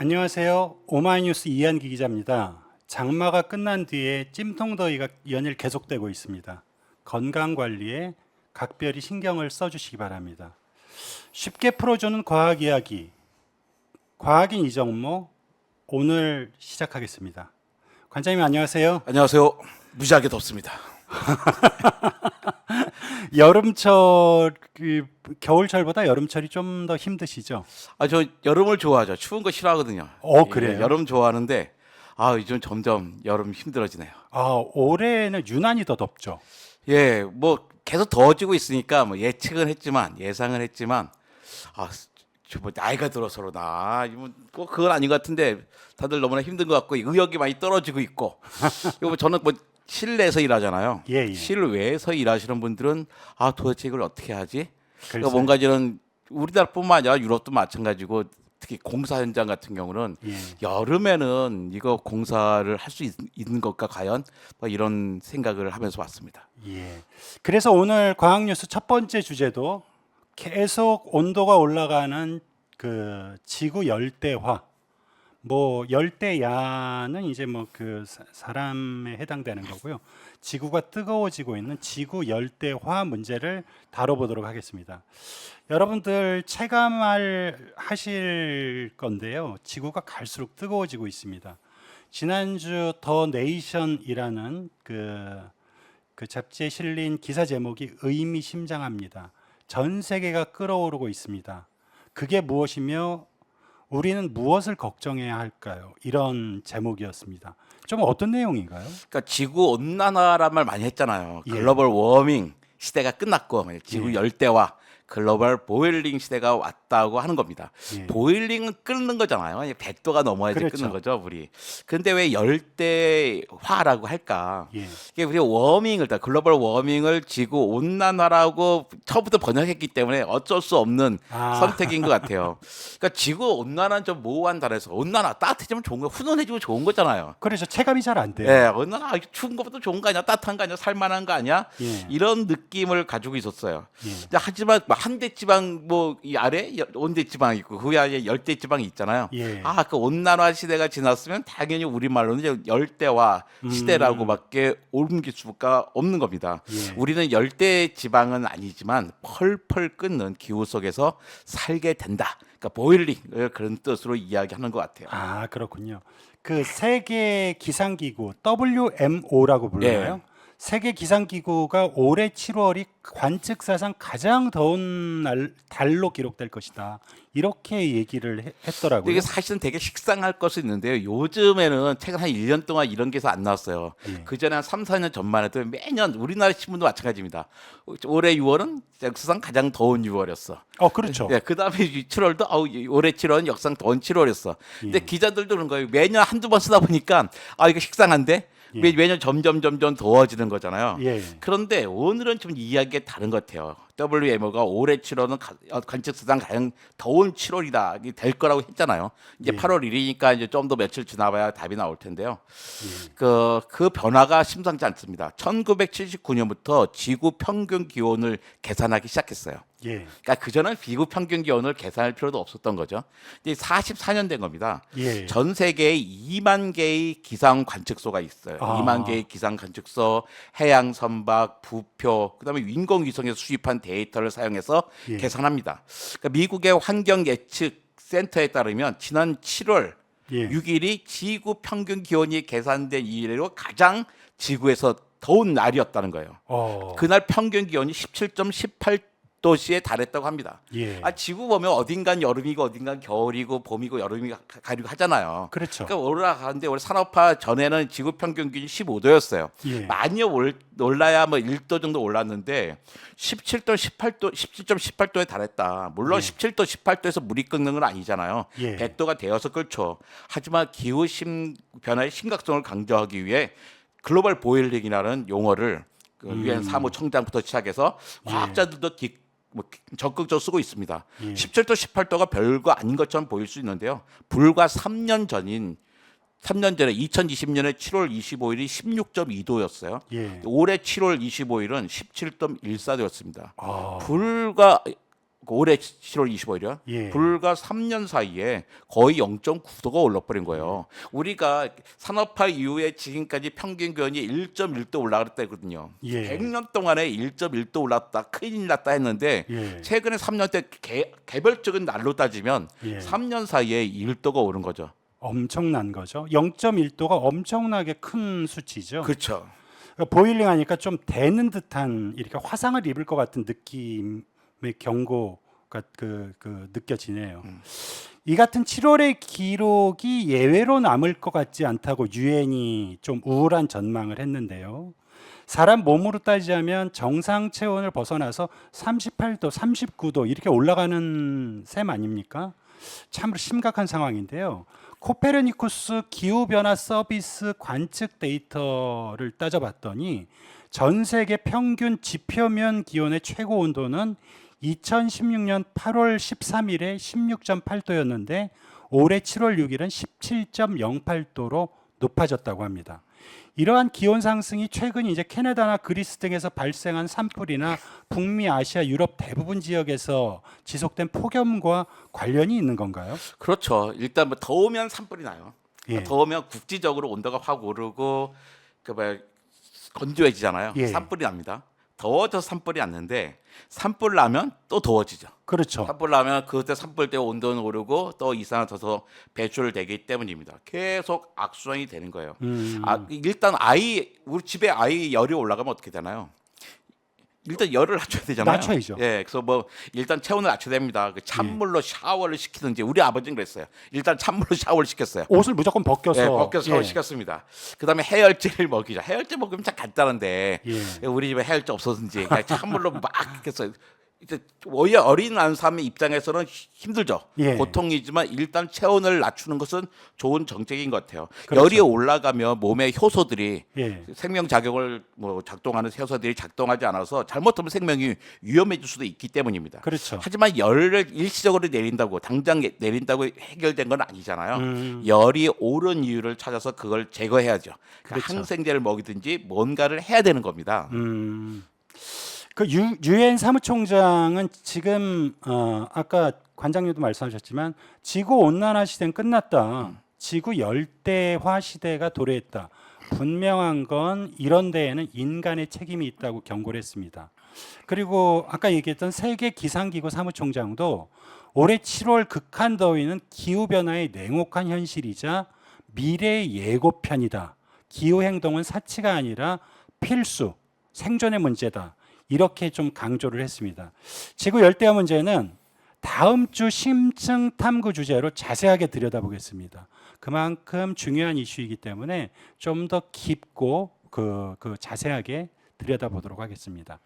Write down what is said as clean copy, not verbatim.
안녕하세요. 오마이뉴스 이한기 기자입니다. 장마가 끝난 뒤에 찜통더위가 연일 계속되고 있습니다. 건강 관리에 각별히 신경을 써주시기 바랍니다. 쉽게 풀어주는 과학 이야기, 과학인 이정모 오늘 시작하겠습니다. 관장님 안녕하세요. 안녕하세요. 무지하게 덥습니다. 여름철, 겨울철보다 여름철이 좀 더 힘드시죠? 저 여름을 좋아하죠. 추운 거 싫어하거든요. 그래요? 여름 좋아하는데 요즘 점점 여름 힘들어지네요. 올해는 유난히 더 덥죠. 뭐 계속 더워지고 있으니까 뭐 예상은 했지만 뭐 나이가 들어서로나 꼭 그건 아닌 것 같은데 다들 너무나 힘든 것 같고 의욕이 많이 떨어지고 있고 이거 저는 뭐 실내에서 일하잖아요. 예. 실외에서 일하시는 분들은 도대체 이걸 어떻게 하지? 그러니까 글쎄요. 뭔가 이런 우리나라뿐만 아니라 유럽도 마찬가지고 특히 공사 현장 같은 경우는 예. 여름에는 이거 공사를 할 수 있는 것과 과연 뭐 이런 생각을 하면서 왔습니다. 예. 그래서 오늘 과학뉴스 첫 번째 주제도 계속 온도가 올라가는 그 지구 열대화. 뭐 열대야는 이제 뭐 그 사람에 해당되는 거고요. 지구가 뜨거워지고 있는 지구 열대화 문제를 다뤄보도록 하겠습니다. 여러분들 체감을 하실 건데요. 지구가 갈수록 뜨거워지고 있습니다. 지난주 더 네이션이라는 그 잡지에 실린 기사 제목이 의미심장합니다. 전 세계가 끓어오르고 있습니다. 그게 무엇이며 우리는 무엇을 걱정해야 할까요? 이런 제목이었습니다. 좀 어떤 내용인가요? 그러니까 지구 온난화란 말 많이 했잖아요. 예. 글로벌 워밍 시대가 끝났고 지구 예. 열대화 글로벌 보일링 시대가 왔다고 하는 겁니다. 예. 보일링은 끓는 거잖아요. 100도가 넘어야지 그렇죠. 끓는 거죠, 물이. 근데 왜 열대화라고 할까? 예. 이게 우리가 글로벌 워밍을 지구 온난화라고 처음부터 번역했기 때문에 어쩔 수 없는 선택인 것 같아요. 그러니까 지구 온난화는 좀 모호한 단어에서 온난화 따뜻해지면 좋은 거, 훈훈해지면 좋은 거잖아요. 그래서 체감이 잘 안 돼요. 네, 온난화 추운 것보다 좋은 거 아니야? 따뜻한 거 아니야? 살만한 거 아니야? 예. 이런 느낌을 가지고 있었어요. 예. 하지만 한대지방 뭐 이 아래 온대지방 있고 그 위에 열대지방이 있잖아요. 예. 그 온난화 시대가 지났으면 당연히 우리말로는 이제 열대화 시대라고밖에 옮길 수가 없는 겁니다. 예. 우리는 열대지방은 아니지만 펄펄 끓는 기후 속에서 살게 된다. 그러니까 보일링 그런 뜻으로 이야기하는 것 같아요. 그렇군요. 그 세계 기상기구 WMO라고 불러요. 예. 세계 기상기구가 올해 7월이 관측사상 가장 더운 달로 기록될 것이다. 이렇게 얘기를 했더라고요. 이게 사실은 되게 식상할 것이 있는데요. 요즘에는 최근 한 1년 동안 이런 게서 안 나왔어요. 예. 그전에 한 3, 4년 전만 해도 매년 우리나라 신문도 마찬가지입니다. 올해 6월은 역사상 가장 더운 6월이었어. 그렇죠. 그다음에 7월도 올해 7월은 역사상 더운 7월이었어. 근데 예. 기자들도 그런 거예요. 매년 한두 번 쓰다 보니까 이거 식상한데 예. 매년 점점 더워지는 거잖아요. 예. 그런데 오늘은 좀 이야기가 다른 것 같아요. WMO가 올해 7월은 관측사상 가장 더운 7월이다 될 거라고 했잖아요. 이제 예. 8월 1일이니까 이제 좀 더 며칠 지나봐야 답이 나올 텐데요. 그 변화가 심상치 않습니다. 1979년부터 지구 평균 기온을 계산하기 시작했어요. 예. 그러니까 그전엔 지구 평균 기온을 계산할 필요도 없었던 거죠. 이제 44년 된 겁니다. 예. 전 세계에 2만 개의 기상 관측소가 있어요. 2만 개의 기상 관측소, 해양 선박, 부표, 그다음에 인공위성에서 수집한 데이터를 사용해서 예. 계산합니다. 그러니까 미국의 환경 예측 센터에 따르면 지난 7월 예. 6일이 지구 평균 기온이 계산된 이래로 가장 지구에서 더운 날이었다는 거예요. 그날 평균 기온이 17.18도씨에 달했다고 합니다. 예. 지구 보면 어딘간 여름이고 어딘간 겨울이고 봄이고 여름이 가리고 하잖아요. 그렇죠. 그러니까 올라가는데 올해 산업화 전에는 지구 평균 기온이 15도였어요. 예. 많이 올라야 뭐 1도 정도 올랐는데 17.18도에 달했다. 물론 예. 17도, 18도에서 물이 끓는 건 아니잖아요. 예. 100도가 되어서 끓죠. 하지만 기후 변화의 심각성을 강조하기 위해 글로벌 보일링이라는 용어를 유엔 사무총장부터 시작해서 과학자들도 적극적으로 쓰고 있습니다. 예. 17도, 18도가 별거 아닌 것처럼 보일 수 있는데요. 불과 3년 전에 2020년에 7월 25일이 16.2도였어요. 예. 올해 7월 25일은 17.14도였습니다. 아. 불과 올해 7월 25일이요. 예. 불과 3년 사이에 거의 0.9도가 올라버린 거예요. 우리가 산업화 이후에 지금까지 평균 기온이 1.1도 올라갔다거든요. 예. 100년 동안에 1.1도 올랐다 큰일 났다 했는데 예. 최근에 3년 때 개별적인 날로 따지면 예. 3년 사이에 1도가 오른 거죠. 엄청난 거죠. 0.1도가 엄청나게 큰 수치죠. 그렇죠. 그러니까 보일링 하니까 좀 데는 듯한 이렇게 화상을 입을 것 같은 느낌의 경고가 느껴지네요. 이 같은 7월의 기록이 예외로 남을 것 같지 않다고 유엔이 좀 우울한 전망을 했는데요. 사람 몸으로 따지자면 정상 체온을 벗어나서 38도, 39도 이렇게 올라가는 셈 아닙니까? 참으로 심각한 상황인데요. 코페르니쿠스 기후변화 서비스 관측 데이터를 따져봤더니 전 세계 평균 지표면 기온의 최고 온도는 2016년 8월 13일에 16.8도였는데 올해 7월 6일은 17.08도로 높아졌다고 합니다. 이러한 기온 상승이 최근 이제 캐나다나 그리스 등에서 발생한 산불이나 북미, 아시아, 유럽 대부분 지역에서 지속된 폭염과 관련이 있는 건가요? 그렇죠. 일단 뭐 더우면 산불이 나요. 예. 더우면 국지적으로 온도가 확 오르고 건조해지잖아요. 예. 산불이 납니다. 더워져서 산불이 났는데 산불 나면 또 더워지죠. 그렇죠. 산불 나면 그때 산불 때 온도는 오르고 또 이산화탄소 배출되기 때문입니다. 계속 악순환이 되는 거예요. 일단 우리 집에 아이 열이 올라가면 어떻게 되나요? 일단 열을 낮춰야 되잖아요. 낮춰야죠. 예, 그래서 뭐 일단 체온을 낮춰야 됩니다. 그 찬물로 샤워를 시키든지 우리 아버지는 그랬어요. 일단 찬물로 샤워를 시켰어요. 옷을 무조건 벗겨서 예, 벗겨서 샤워 시켰습니다. 그다음에 해열제를 먹이자. 해열제 먹으면 참 간단한데 예. 우리 집에 해열제 없었는지 그냥 찬물로 막 했어요. 이제 오히려 어린 난 사람의 입장에서는 힘들죠. 예. 고통이지만 일단 체온을 낮추는 것은 좋은 정책인 것 같아요. 그렇죠. 열이 올라가면 몸의 효소들이 예. 생명 작용을 작동하는 효소들이 작동하지 않아서 잘못하면 생명이 위험해질 수도 있기 때문입니다. 그렇죠. 하지만 열을 일시적으로 내린다고 당장 내린다고 해결된 건 아니잖아요. 열이 오른 이유를 찾아서 그걸 제거해야죠. 그러니까 그렇죠. 항생제를 먹이든지 뭔가를 해야 되는 겁니다. 그 유엔 사무총장은 지금 아까 관장님도 말씀하셨지만 지구 온난화 시대는 끝났다. 지구 열대화 시대가 도래했다. 분명한 건 이런 데에는 인간의 책임이 있다고 경고를 했습니다. 그리고 아까 얘기했던 세계 기상기구 사무총장도 올해 7월 극한 더위는 기후 변화의 냉혹한 현실이자 미래의 예고편이다. 기후 행동은 사치가 아니라 필수, 생존의 문제다. 이렇게 좀 강조를 했습니다. 지구 열대화 문제는 다음 주 심층 탐구 주제로 자세하게 들여다보겠습니다. 그만큼 중요한 이슈이기 때문에 좀 더 깊고 자세하게 들여다보도록 하겠습니다.